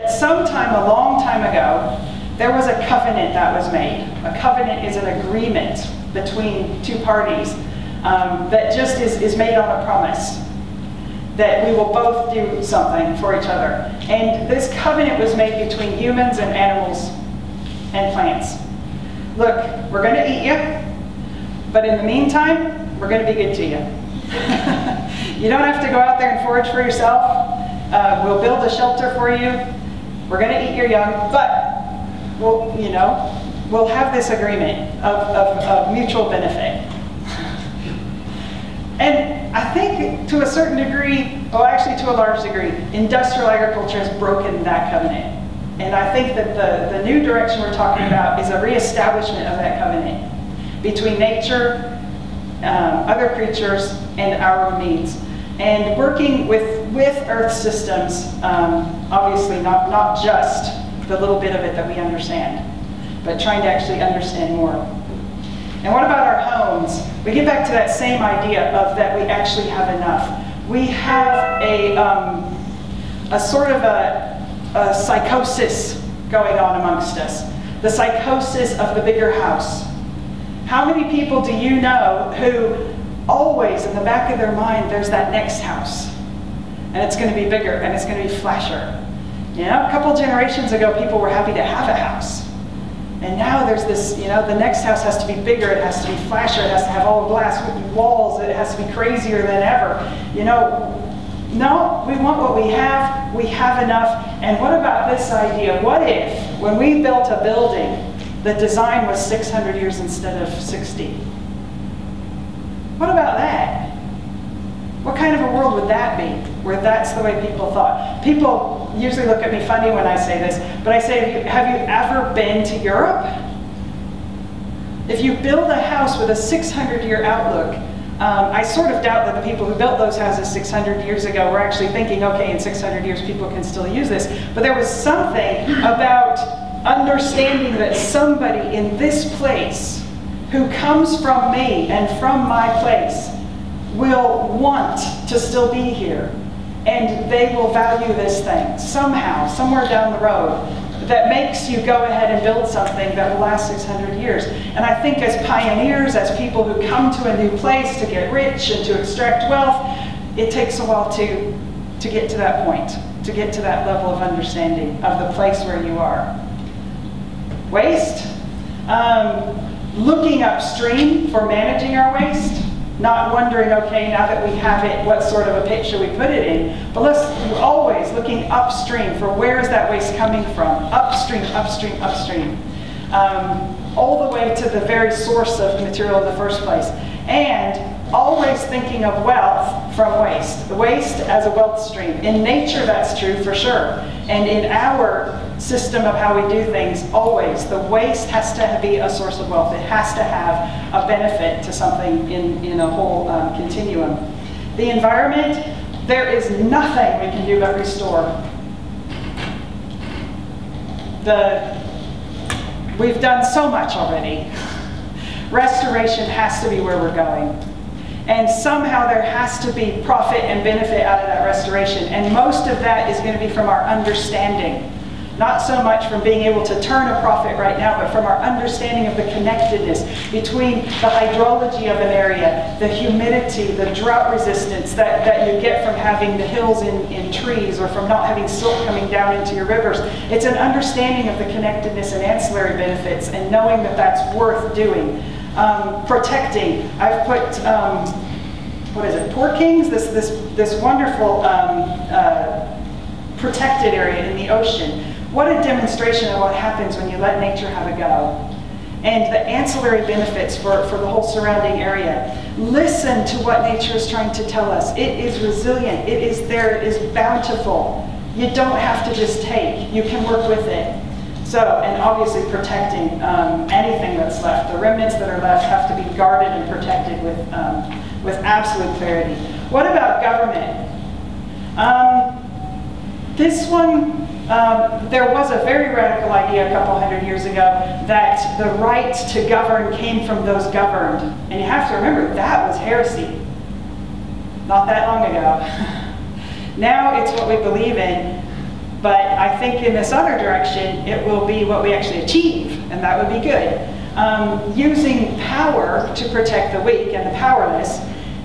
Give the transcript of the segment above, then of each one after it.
Sometime, a long time ago, there was a covenant that was made. A covenant is an agreement between two parties that just is made on a promise that we will both do something for each other. And this covenant was made between humans and animals and plants. Look, we're going to eat you, but in the meantime, we're going to be good to you. You don't have to go out there and forage for yourself. We'll build a shelter for you. We're going to eat your young, but we'll have this agreement of mutual benefit. And I think to a certain degree, well actually to a large degree, industrial agriculture has broken that covenant. And I think that the new direction we're talking about is a reestablishment of that covenant between nature, other creatures, and our own needs. And working with Earth systems, obviously not just the little bit of it that we understand, but trying to actually understand more. And what about our homes? We get back to that same idea of that we actually have enough. We have a sort of a psychosis going on amongst us. The psychosis of the bigger house. How many people do you know who always in the back of their mind there's that next house? And it's going to be bigger and it's going to be flasher. You know, a couple generations ago people were happy to have a house. And now there's this, the next house has to be bigger, it has to be flasher, it has to have all glass walls, it has to be crazier than ever. No, we want what we have enough. And what about this idea? What if, when we built a building, the design was 600 years instead of 60? What about that? What kind of a world would that be, where that's the way people thought? People usually look at me funny when I say this, but I say, have you ever been to Europe? If you build a house with a 600-year outlook, I sort of doubt that the people who built those houses 600 years ago were actually thinking, okay, in 600 years people can still use this. But there was something about understanding that somebody in this place who comes from me and from my place will want to still be here. And they will value this thing somehow, somewhere down the road, that makes you go ahead and build something that will last 600 years. And I think as pioneers, as people who come to a new place to get rich and to extract wealth, it takes a while to get to that point, to get to that level of understanding of the place where you are. Waste. Looking upstream for managing our waste. Not wondering, okay, now that we have it, what sort of a pit should we put it in? But let's always looking upstream for where is that waste coming from? Upstream, upstream, upstream. All the way to the very source of material in the first place. And always thinking of wealth from waste. The waste as a wealth stream. In nature, that's true for sure. And in our system of how we do things, always, the waste has to be a source of wealth. It has to have a benefit to something in a whole continuum. The environment, there is nothing we can do but restore. We've done so much already. Restoration has to be where we're going. And somehow there has to be profit and benefit out of that restoration. And most of that is going to be from our understanding. Not so much from being able to turn a profit right now, but from our understanding of the connectedness between the hydrology of an area, the humidity, the drought resistance that you get from having the hills in trees or from not having silt coming down into your rivers. It's an understanding of the connectedness and ancillary benefits and knowing that that's worth doing. Protecting. I've put, what is it, Poor Kings? This wonderful protected area in the ocean. What a demonstration of what happens when you let nature have a go. And the ancillary benefits for the whole surrounding area. Listen to what nature is trying to tell us. It is resilient. It is there. It is bountiful. You don't have to just take. You can work with it. So, and obviously protecting anything that's left. The remnants that are left have to be guarded and protected with absolute clarity. What about government? This one, There was a very radical idea a couple hundred years ago that the right to govern came from those governed. And you have to remember, that was heresy not that long ago. Now it's what we believe in, but I think in this other direction, it will be what we actually achieve, and that would be good. Using power to protect the weak and the powerless,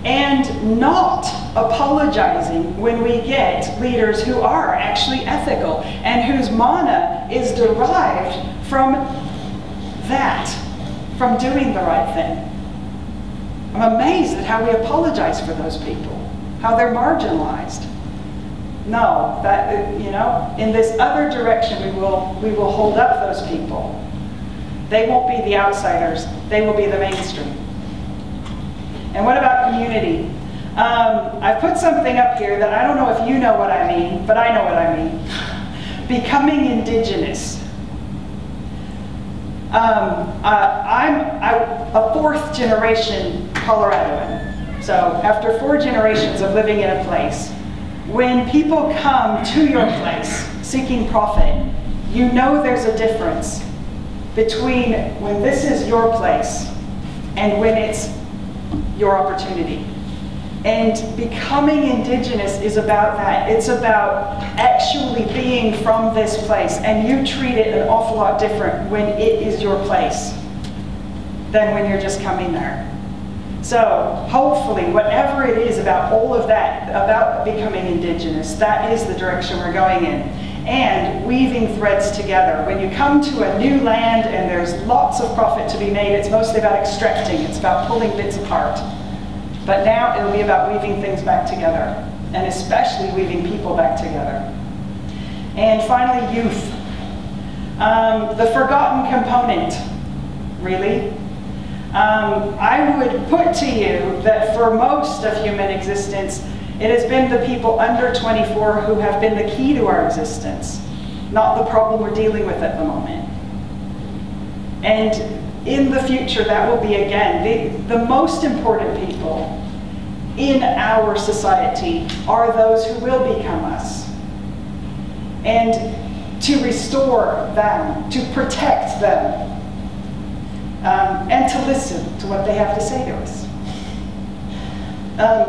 and not apologizing when we get leaders who are actually ethical and whose mana is derived from that, from doing the right thing. I'm amazed at how we apologize for those people, how they're marginalized. No, that, you know, in this other direction we will hold up those people. They won't be the outsiders, they will be the mainstream. And what about community? I put something up here that I don't know if you know what I mean, but I know what I mean. Becoming indigenous. I'm a fourth generation Coloradoan. So after 4 generations of living in a place, when people come to your place seeking profit, you know there's a difference between when this is your place and when it's your opportunity. And becoming indigenous is about that. It's about actually being from this place, and you treat it an awful lot different when it is your place than when you're just coming there. So hopefully, whatever it is about all of that, about becoming indigenous, that is the direction we're going in. And weaving threads together. When you come to a new land and there's lots of profit to be made, it's mostly about extracting, it's about pulling bits apart. But now it'll be about weaving things back together, and especially weaving people back together. And finally, youth. The forgotten component, really. I would put to you that for most of human existence, it has been the people under 24 who have been the key to our existence, not the problem we're dealing with at the moment. And in the future, that will be, again, the most important people in our society are those who will become us. And to restore them, to protect them, and to listen to what they have to say to us.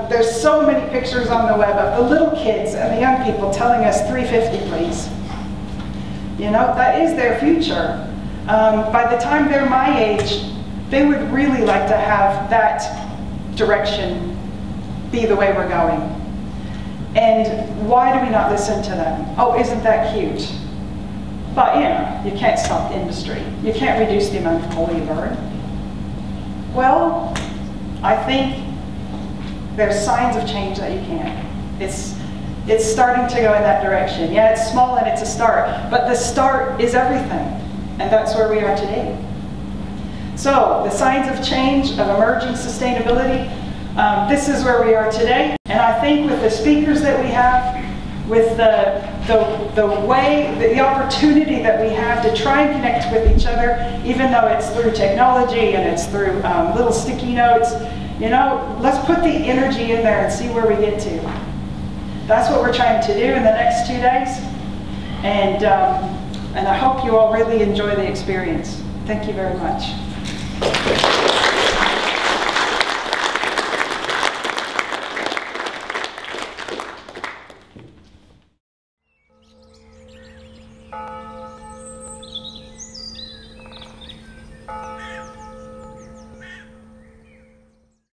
There's so many pictures on the web of the little kids and the young people telling us 350 please. You know, that is their future. By the time they're my age, they would really like to have that direction be the way we're going. And why do we not listen to them? Oh, isn't that cute? But you know, you can't stop industry. You can't reduce the amount of coal you burn. Well, I think there's signs of change that you can. It's starting to go in that direction. Yeah, it's small and it's a start, but the start is everything, and that's where we are today. So, the signs of change, of emerging sustainability, this is where we are today, and I think with the speakers that we have, with the way, the opportunity that we have to try and connect with each other, even though it's through technology and it's through little sticky notes, you know, let's put the energy in there and see where we get to. That's what we're trying to do in the next 2 days, and I hope you all really enjoy the experience. Thank you very much.